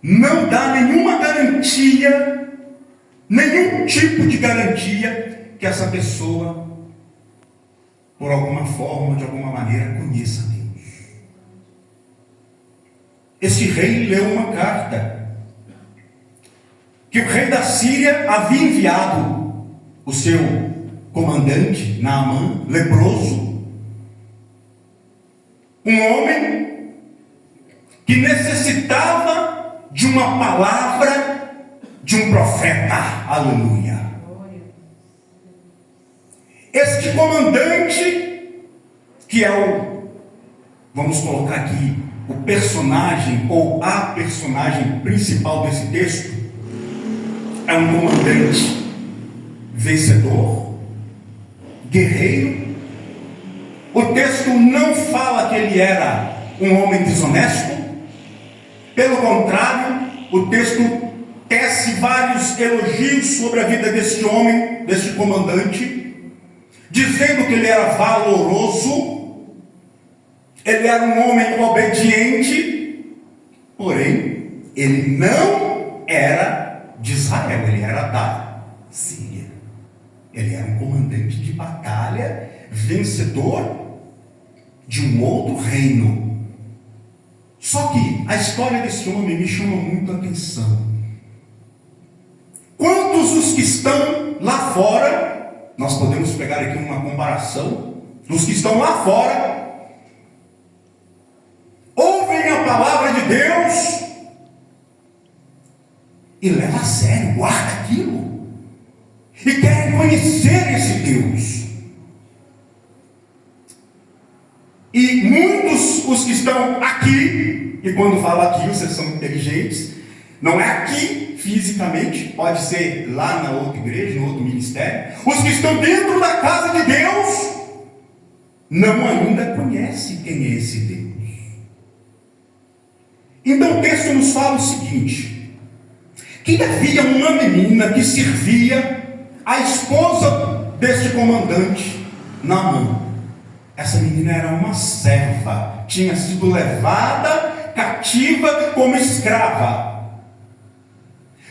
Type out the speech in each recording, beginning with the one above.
não dá nenhuma garantia, nenhum tipo de garantia que essa pessoa, por alguma forma, de alguma maneira, conheça Deus. Este rei leu uma carta que o rei da Síria havia enviado o seu comandante, Naamã, leproso, um homem que necessitava de uma palavra de um profeta. Aleluia. Este comandante, que é vamos colocar aqui, o personagem ou a personagem principal desse texto, é um comandante vencedor, guerreiro. O texto não fala que ele era um homem desonesto. Pelo contrário, o texto tece vários elogios sobre a vida deste homem, deste comandante, dizendo que ele era valoroso, ele era um homem obediente, porém, ele não era de Israel, ele era da Síria. Ele era um comandante de batalha, vencedor de um outro reino. Só que a história desse homem me chama muito a atenção. Quantos os que estão lá fora, nós podemos pegar aqui uma comparação, dos que estão lá fora, ouvem a palavra de Deus e levam a sério, guarda aquilo, e querem conhecer esse Deus. E muitos os que estão aqui, e quando falo aqui, vocês são inteligentes, não é aqui fisicamente, pode ser lá na outra igreja, no outro ministério. Os que estão dentro da casa de Deus não ainda conhecem quem é esse Deus. Então o texto nos fala o seguinte: que havia uma menina que servia a esposa deste comandante Naamã. Essa menina era uma serva, tinha sido levada cativa como escrava.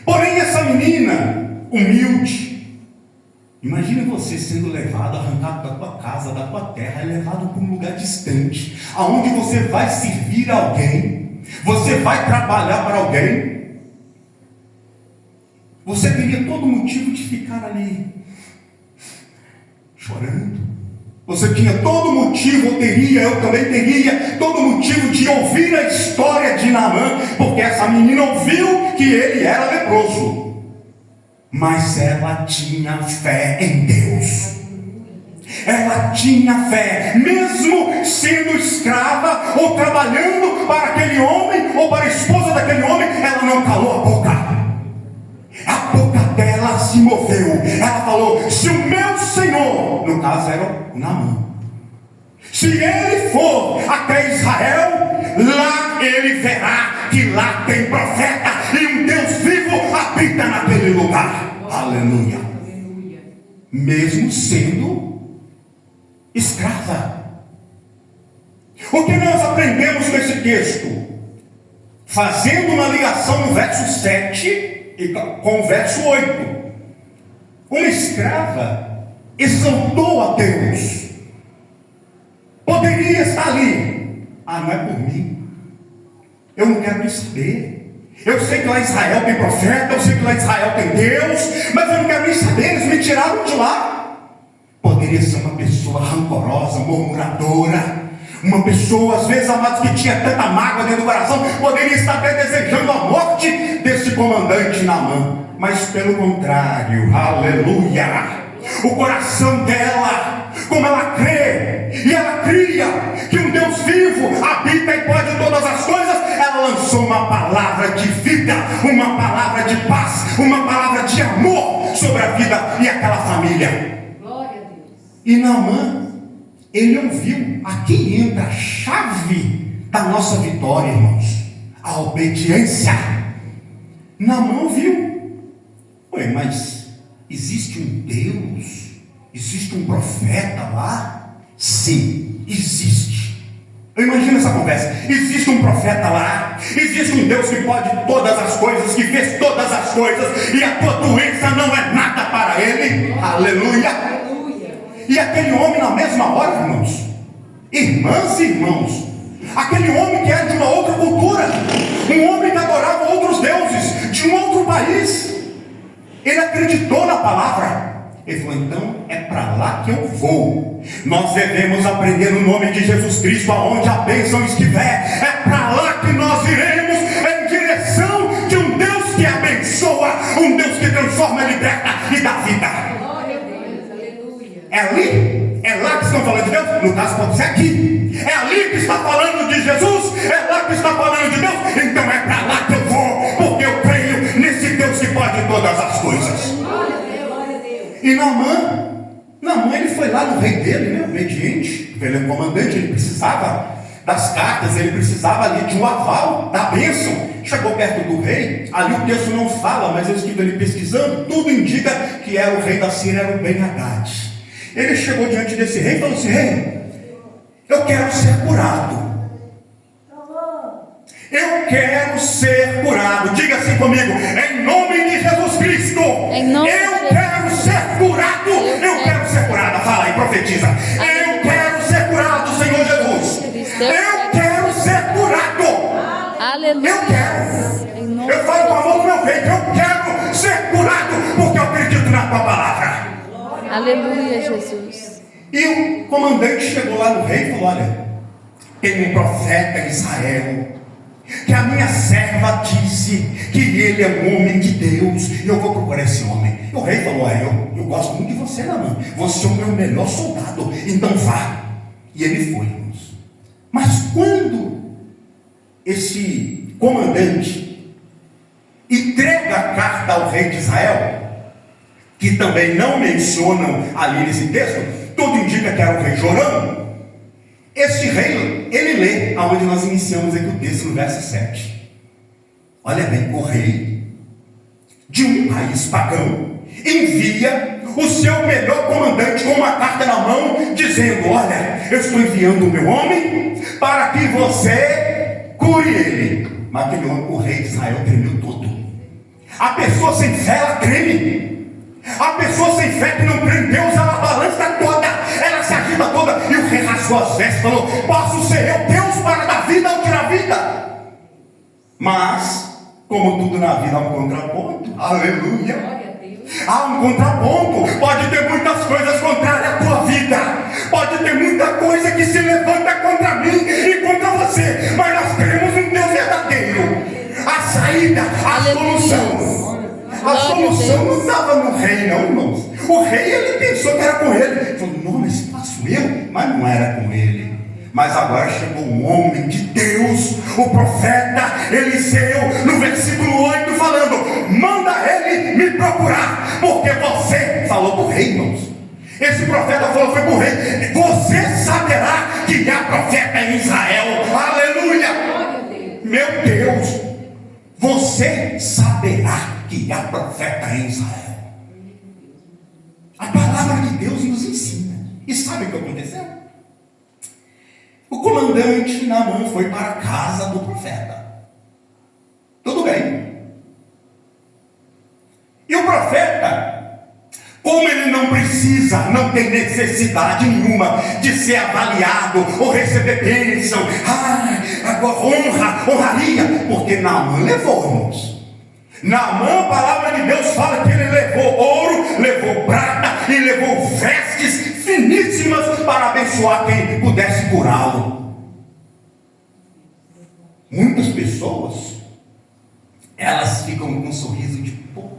Porém, essa menina humilde, imagine você sendo levado, arrancado da tua casa, da tua terra, e levado para um lugar distante, aonde você vai servir alguém, você vai trabalhar para alguém. Você teria todo motivo de ficar ali chorando. Você tinha todo motivo, eu também teria todo motivo de ouvir a história de Naamã, porque essa menina ouviu que ele era leproso, mas ela tinha fé em Deus. Ela tinha fé, mesmo sendo escrava ou trabalhando para aquele homem ou para a esposa daquele homem, ela não calou a boca. A boca dela se moveu. Ela falou: se o meu Senhor, no caso era o Naamã, se ele for até Israel, lá ele verá que lá tem profeta e um Deus vivo habita naquele lugar. Aleluia. Mesmo sendo escrava. O que nós aprendemos com esse texto? Fazendo uma ligação no verso 7 e com o verso 8. Uma escrava exaltou a Deus. Poderia estar ali. Não é por mim. Eu não quero nem saber. Eu sei que lá em Israel tem profeta, eu sei que lá em Israel tem Deus, mas eu não quero nem saber, eles me tiraram de lá. Poderia ser uma pessoa rancorosa, murmuradora, uma pessoa, às vezes, amados, que tinha tanta mágoa dentro do coração, poderia estar até desejando a morte desse comandante Naamã. Mas pelo contrário, aleluia, o coração dela, como ela crê, e ela cria que um Deus vivo habita e pode todas as coisas, ela lançou uma palavra de vida, uma palavra de paz, uma palavra de amor sobre a vida e aquela família. Glória a Deus. E Naamã, ele ouviu. Aqui entra a chave da nossa vitória, irmãos: a obediência. Naamã ouviu. Ué, mas existe um Deus? Existe um profeta lá? Sim, existe. Eu imagino essa conversa. Existe um profeta lá. Existe um Deus que pode todas as coisas, que fez todas as coisas, e a tua doença não é nada para Ele. Aleluia! E aquele homem na mesma hora, irmãos, irmãs e irmãos, aquele homem que era de uma outra cultura, um homem que adorava outros deuses, de um outro país, ele acreditou na palavra. Ele falou: então é para lá que eu vou. Nós devemos aprender no nome de Jesus Cristo, aonde a bênção estiver. É para lá que nós iremos, em direção de um Deus que abençoa, um Deus que transforma, liberta e dá vida. Glória a Deus, aleluia. É ali, é lá que estão falando de Deus. No caso pode ser aqui. É ali que está falando de Jesus, é lá que está falando de Deus. Então é para lá que eu vou, porque eu creio nesse Deus que pode todas as coisas. Glória a Deus, glória a Deus. E Naamã, ele foi lá no rei dele, né, obediente, ele é comandante, ele precisava das cartas, ele precisava ali de um aval, da bênção. Chegou perto do rei, ali o texto não fala, mas eu estive ali pesquisando, tudo indica que era o rei da Síria, era o Ben-Hadad. Ele chegou diante desse rei e falou assim: rei, eu quero ser curado. Eu quero ser curado. Diga assim comigo: em nome de Jesus Cristo, eu quero ser curado. Eu quero ser curada. Fala aí, profetiza. Eu quero ser curado, Senhor Jesus. Eu quero ser curado. Aleluia. Eu quero. Eu falo com a mão do meu peito: eu quero ser curado, porque eu acredito na tua palavra. Aleluia, Jesus. E o comandante chegou lá no rei e falou: olha, tem um profeta em Israel, que a minha serva disse que ele é um homem de Deus, e eu vou procurar esse homem. E o rei falou: eu gosto muito de você, Naamã, você é o meu melhor soldado, então vá. E ele foi, irmãos. Mas quando esse comandante entrega a carta ao rei de Israel, que também não mencionam ali nesse texto, tudo indica que era o rei Joram. Este rei, ele lê aonde nós iniciamos aqui o texto, no verso 7. Olha bem, o rei de um país pagão envia o seu melhor comandante com uma carta na mão, dizendo: olha, eu estou enviando o meu homem para que você cure ele. Mas aquele homem, o rei de Israel, tremeu todo. A pessoa sem fé, ela treme. A pessoa sem fé que não crê em Deus, ela balança toda, ela se agita toda. E o rei rasgou as vestes e falou: posso ser eu Deus para dar vida ou tirar vida? Mas, como tudo na vida, há um contraponto. Aleluia. Glória a Deus. Há um contraponto. Pode ter muitas coisas contrárias à tua vida, pode ter muita coisa que se levanta contra mim e contra você, mas nós queremos um Deus verdadeiro. A saída, a solução. A solução não estava no rei, não, irmãos. O rei, ele pensou que era com ele. Ele falou: não, mas faço eu. Mas não era com ele. Mas agora chegou um homem de Deus, o profeta Eliseu, no versículo 8, falando: manda ele me procurar, porque você falou para o rei, irmãos. Esse profeta falou, foi para o rei: você saberá que há profeta em Israel. Aleluia. Meu Deus, você saberá que há profeta em Israel. A palavra de Deus nos ensina. E sabe o que aconteceu? O comandante Naamã foi para a casa do profeta. Tudo bem. E o profeta, como ele não precisa, não tem necessidade nenhuma de ser avaliado ou receber bênção, agora honraria, porque Naamã levou, irmãos. Naamã, a palavra de Deus fala que ele levou ouro, levou prata e levou vestes finíssimas para abençoar quem pudesse curá-lo. Muitas pessoas, elas ficam com um sorriso de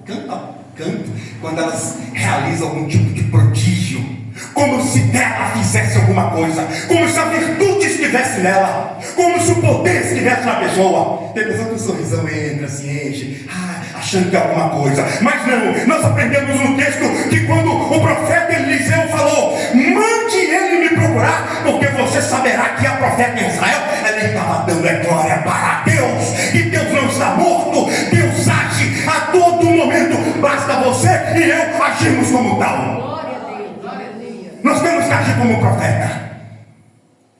canto a canto quando elas realizam algum tipo de prodígio, como se dela fizesse alguma coisa, como se a virtude estivesse nela, como se o poder estivesse na pessoa. Tem pessoa que o sorrisão entra, se enche, achando que é alguma coisa. Mas não, nós aprendemos no texto que quando o profeta Eliseu falou: mande ele me procurar, porque você saberá que há profeta em Israel, ele estava dando glória para Deus, e Deus não está morto, Deus age a todo momento, basta você e eu agirmos como tal. Glória a Deus, glória a Deus. Nós temos que agir como profeta.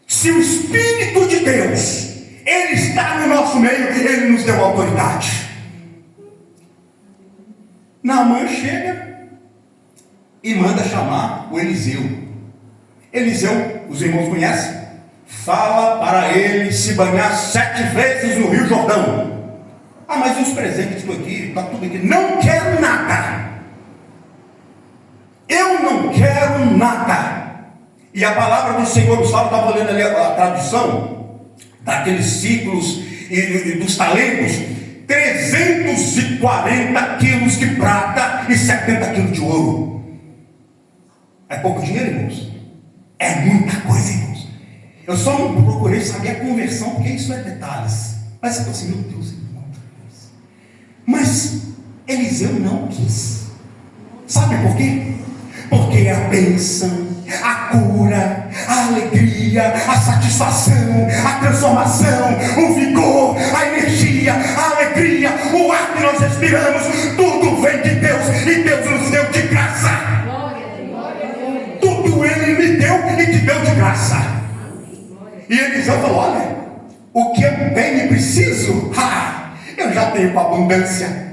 Se o Espírito de Deus Ele está no nosso meio, Ele nos deu autoridade. Naamã chega e manda chamar o Eliseu. Eliseu, os irmãos conhecem? Fala para ele se banhar 7 vezes no Rio Jordão. Ah, mas e os presentes que aqui? Está tudo aqui. Não quero nada. Eu não quero nada. E a palavra do Senhor, Gustavo estava lendo ali a tradução daqueles ciclos e dos talentos: 340 quilos de prata e 70 quilos de ouro. É pouco dinheiro, irmãos? É muita coisa, irmãos. Eu só não procurei saber a conversão, porque isso é detalhes. Mas você fala assim, meu Deus, é muita coisa. Mas Eliseu não quis. Sabe por quê? Porque a bênção, a cura, a alegria, a satisfação, a transformação, o vigor, a energia, a alegria, o ar que nós respiramos, tudo vem de Deus e Deus nos deu de graça. Tudo Ele me deu e te deu de graça. E Eliseu falou: olha, o que eu tenho e preciso, eu já tenho com abundância.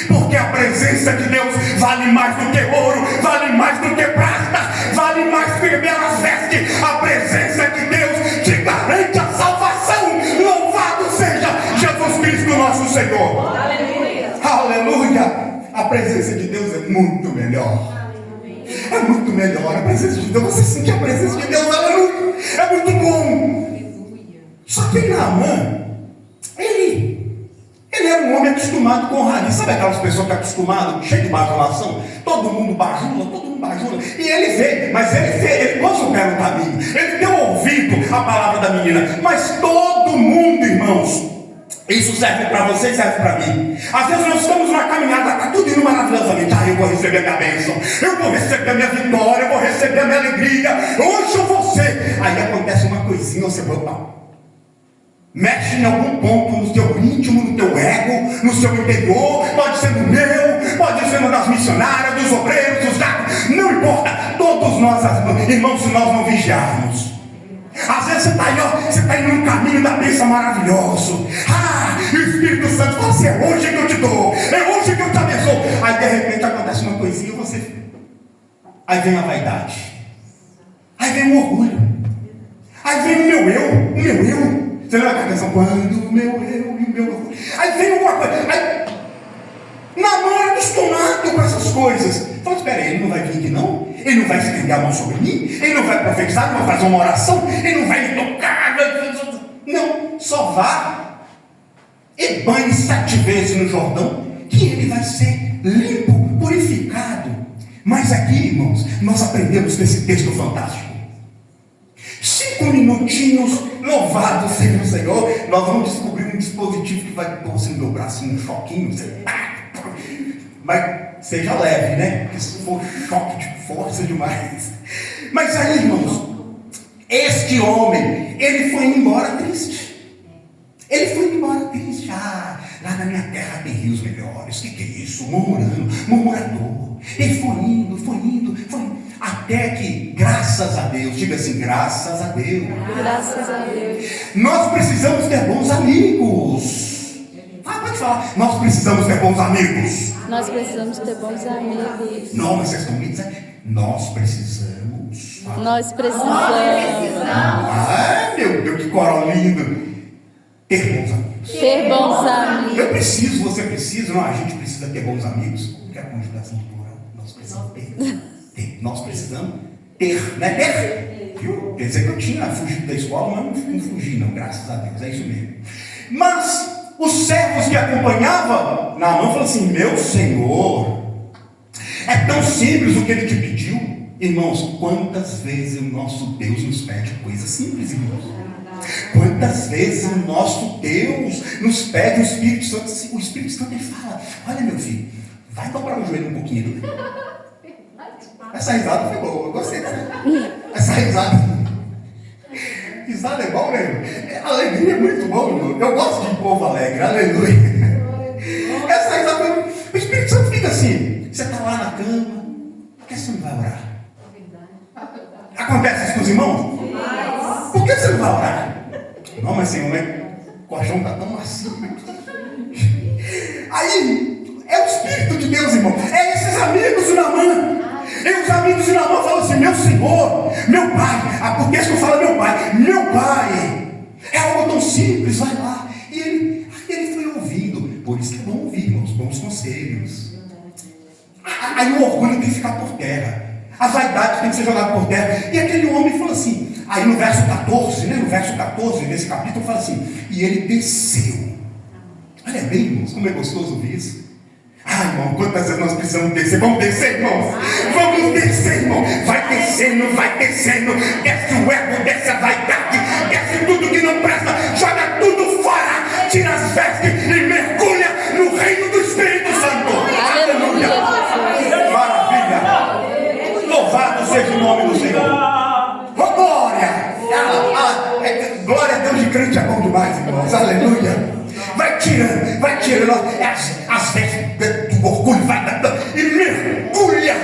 Porque a presença de Deus vale mais do que ouro, vale mais do que prata, vale mais do que belas vestes. A presença de Deus te garante a salvação. Louvado seja Jesus Cristo nosso Senhor. Aleluia. Aleluia. A presença de Deus é muito melhor. É muito melhor a presença de Deus. Você sente a presença de Deus, aleluia. É muito bom. Só que Naamã, ele era um homem acostumado com raiz. Sabe aquelas pessoas que estão acostumadas, cheio de bajulação? Todo mundo bajula. E ele veio, mas ele pôs o pé no caminho. Ele deu ouvido à palavra da menina. Mas todo mundo, irmãos, isso serve para você e serve para mim. Às vezes nós estamos numa caminhada, está tudo indo maravilhosamente. Eu vou receber a minha bênção, eu vou receber a minha vitória, eu vou receber a minha alegria. Hoje eu vou ser. Aí acontece uma coisinha, você vai lá. Mexe em algum ponto no teu íntimo, no teu ego, no seu interior. Pode ser no meu, pode ser no das missionárias, dos obreiros, dos gatos. Não importa. Todos nós, irmãos, se nós não vigiarmos. Às vezes você está aí, você está indo num caminho da bênção maravilhoso. E o Espírito Santo fala assim: é hoje que eu te dou, é hoje que eu te abençoo. Aí de repente acontece uma coisinha e você. Aí vem a vaidade. Aí vem o orgulho. Aí vem o meu eu. Você lembra a canção? Quando o meu eu e o meu orgulho. Aí vem alguma coisa. Aí, Naamã era acostumado com essas coisas. Fala: espera aí, ele não vai vir aqui não? Ele não vai estender a mão sobre mim? Ele não vai profetizar? Não vai fazer uma oração? Ele não vai me tocar? Não, só vá e banhe 7 vezes no Jordão, que ele vai ser limpo, purificado. Mas aqui, irmãos, nós aprendemos nesse texto fantástico. 5 minutinhos, louvado seja o Senhor, nós vamos descobrir um dispositivo que vai pôr assim no meu braço, um choquinho, mas seja leve, né? Porque se for choque de força demais. Mas aí, irmãos, este homem, ele foi embora triste. Lá na minha terra tem rios melhores. Que é isso? Murmurador. Ele foi indo. Até que, graças a Deus, diga assim: graças a Deus. Graças a Deus. Nós precisamos ter bons amigos. Pode falar. Nós precisamos ter bons amigos. Nós precisamos ter bons amigos. Não, mas vocês estão me dizendo. Nós precisamos. Nós precisamos. Ai, meu Deus, que coral lindo. Ter bons amigos. Ter bons amigos. Eu preciso, você precisa. Não, a gente precisa ter bons amigos. Que é a conjugação plural. Nós precisamos ter. Nós precisamos ter. Não é ter? Viu? Quer dizer que eu tinha fugido da escola, mas não fugi, não. Graças a Deus. É isso mesmo. Mas os servos que acompanhavam Naamã falaram assim: meu Senhor, é tão simples o que ele te pediu. Irmãos, quantas vezes o nosso Deus nos pede coisas simples, irmãos? Quantas vezes o nosso Deus nos pede o Espírito Santo? O Espírito Santo, ele fala: olha, meu filho, vai dobrar o joelho um pouquinho. Essa risada foi boa, eu gostei essa risada. Risada é bom, né? Alegria é muito bom, irmão. Eu gosto de povo alegre, aleluia. Essa risada foi... O Espírito Santo fica assim: você está lá na cama, por que você não vai orar? Acontece isso com os irmãos? Por que você não vai orar? Não, mas Senhor, O colchão está tão macio. Aí, é o Espírito de Deus, irmão. É esses amigos de Naamã. E os amigos de Naamã falam assim: meu Senhor, meu Pai. O texto fala meu Pai. É algo tão simples, vai lá. E ele foi ouvindo. Por isso que é bom ouvir, irmãos, bons conselhos. Aí o orgulho tem que ficar por terra. A vaidade tem que ser jogada por terra. E aquele homem falou assim, aí no verso 14, né? No verso 14 desse capítulo fala assim: e ele desceu. Olha bem, irmãos, como é gostoso ouvir isso. Ai, irmão, quantas vezes nós precisamos descer? Vamos descer, irmãos. Vamos descer, irmão. Vai descendo, vai descendo. Desce o ego, desce a vaidade. Desce tudo que não presta. Joga tudo fora. Tira as vestes e mergulha no reino do Espírito Santo. Aleluia, Jesus. Maravilha. Louvado seja o nome do Senhor. Oh, glória. Glória a Deus de crente é bom demais, irmãos. Aleluia. Vai tirando as vestes do orgulho, vai e mergulha.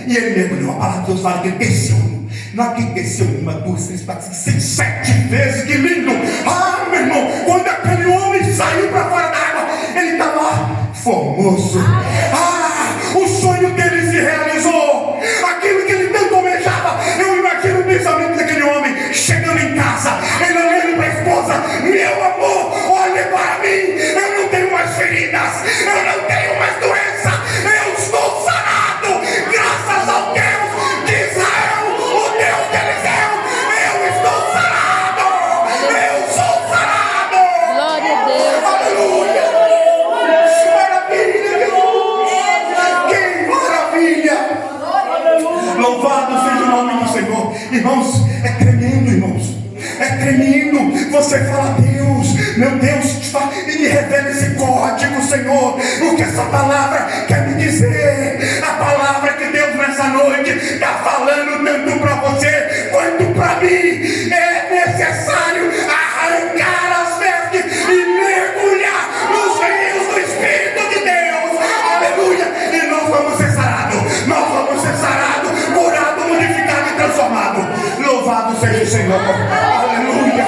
E ele mergulhou. A palavra de Deus fala que ele desceu. Não é que ele desceu 1, 2, 3, 4, 5, 6, 7 vezes. Que lindo! Ah, meu irmão, quando aquele homem saiu para fora da água, ele estava formoso. Ah, o sonho dele se realizou. Aquilo que ele tanto almejava. Eu imagino o pensamento daquele homem chegando em casa, ele olhando para a esposa: meu amor, olhe para mim, eu não tenho mais feridas, eu não tenho mais doença, eu estou sarado, graças ao Deus de Israel, o Deus de Eliseu, eu estou sarado, eu sou sarado. Glória a Deus. Aleluia. Maravilha, Jesus. Que maravilha. Louvado seja o nome do Senhor. Irmãos, é tremendo, irmãos. É tremendo. Você fala: Deus, meu Deus, e me revela esse código, Senhor. O que essa palavra quer me dizer? A palavra que Deus nessa noite está falando tanto para você quanto para mim. É necessário arrancar as vestes e mergulhar nos rios do Espírito de Deus. Aleluia. E nós vamos ser sarados. Nós vamos ser sarados, curados, modificados e transformados. Louvado seja o Senhor. Aleluia.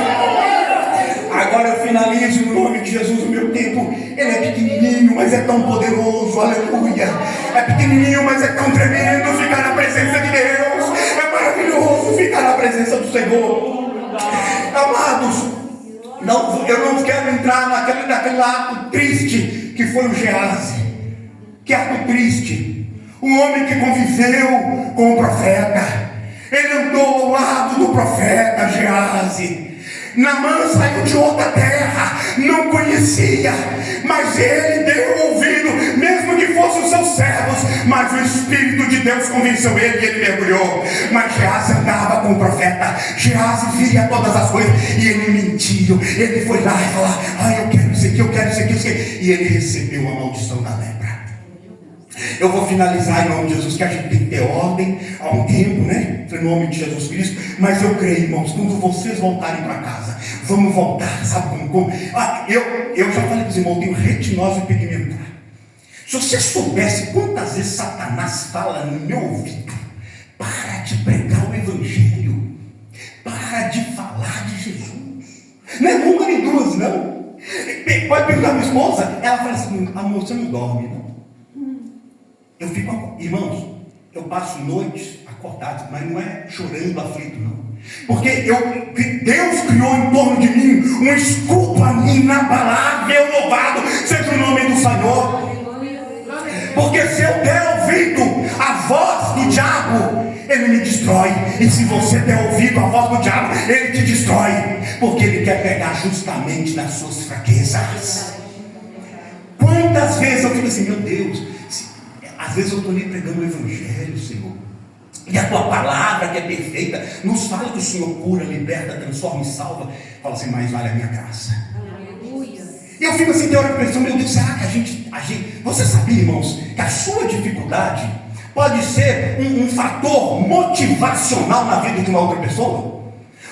Agora eu finalizo no nome de Jesus. O meu tempo, ele é pequenininho, mas é tão poderoso. Aleluia. É pequenininho, mas é tão tremendo ficar na presença de Deus. É maravilhoso ficar na presença do Senhor. Amados, eu não quero entrar naquele ato triste que foi o Gease. Que ato triste. Um homem que conviveu com o profeta. Ele andou ao lado do profeta Gease. Naamã saiu de outra terra, não conhecia, mas ele deu ouvido, mesmo que fossem os seus servos, mas o Espírito de Deus convenceu ele e ele mergulhou. Mas Gease andava com o profeta, Gease via todas as coisas e ele mentiu. Ele foi lá e falou: eu quero isso aqui, eu quero isso aqui, e ele recebeu a maldição da lepra. Eu vou finalizar em nome de Jesus, que a gente tem que ter ordem há um tempo, né? Em nome de Jesus Cristo. Mas eu creio, irmãos, quando vocês voltarem para casa, vamos voltar, sabe como? Eu já falei para os irmãos, tenho retinose pigmentar. Se você soubesse quantas vezes Satanás fala no meu ouvido: para de pregar o Evangelho, para de falar de Jesus. Não é uma nem duas, não. Pode perguntar a minha esposa, ela fala assim: amor, você não dorme, não? Eu fico, irmãos, eu passo noites acordado, mas não é chorando, aflito, não. Porque Deus criou em torno de mim um escudo inabalável. Louvado seja o nome do Senhor. Porque se eu der ouvido à voz do diabo, ele me destrói. E se você der ouvido à voz do diabo, ele te destrói. Porque ele quer pegar justamente nas suas fraquezas. Quantas vezes eu fico assim: meu Deus, às vezes eu estou ali pregando o Evangelho, Senhor, e a tua palavra que é perfeita nos fala que o Senhor cura, liberta, transforma e salva. Fala assim: mas vale a minha graça. Aleluia. E eu fico assim, teórico, pensando: meu Deus, será que a gente... Você sabia, irmãos, que a sua dificuldade pode ser um fator motivacional na vida de uma outra pessoa?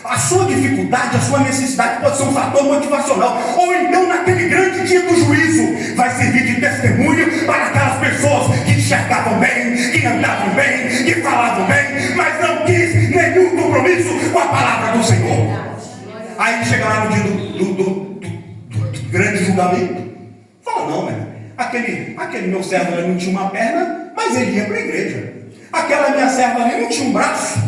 A sua dificuldade, a sua necessidade pode ser um fator motivacional. Ou então, naquele grande dia do juízo, vai servir de testemunho para aquelas pessoas que enxergavam bem, que andavam bem, que falavam bem, mas não quis nenhum compromisso com a palavra do Senhor. Aí chega lá no dia do ouvindo a mim? Fala, não, né? Aquele meu servo ali não tinha uma perna, mas ele ia para a igreja. Aquela minha serva ali não tinha um braço,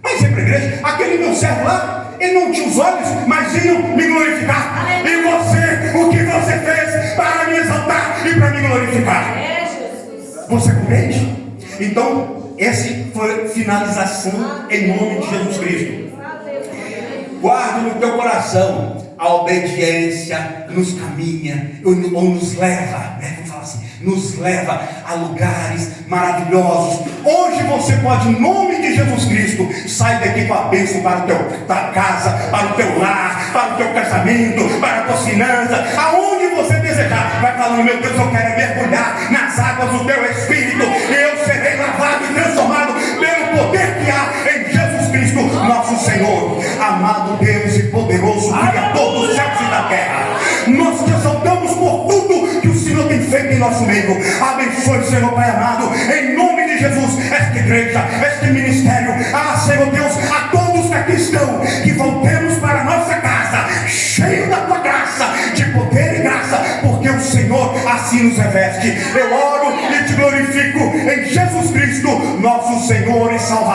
mas ia para a igreja. Aquele meu servo lá, ele não tinha os olhos, mas iam me glorificar. E você, o que você fez para me exaltar e para me glorificar? Você compreende? Então, essa foi a finalização em nome de Jesus Cristo. Guarde no teu coração, a obediência nos caminha, ou nos leva, vamos falar assim, nos leva a lugares maravilhosos. Hoje você pode, em nome de Jesus Cristo, sair daqui com a bênção para tua casa, para o teu lar, para o teu casamento, para a tua finança, aonde você desejar. Vai falando, meu Deus, eu quero mergulhar nas águas do teu Espírito, eu serei lavado e transformado pelo poder que há em Jesus Cristo, nosso Senhor. Amado Deus e poderoso, Criador dos céus e da terra, nós te exaltamos por tudo que o Senhor tem feito em nosso meio. Abençoe, Senhor Pai amado, em nome de Jesus, esta igreja, este ministério. Senhor Deus, a todos que aqui estão, que voltemos para a nossa casa, cheio da tua graça, de poder e graça, porque o Senhor assim nos reveste. Eu oro e te glorifico em Jesus Cristo, nosso Senhor e Salvador.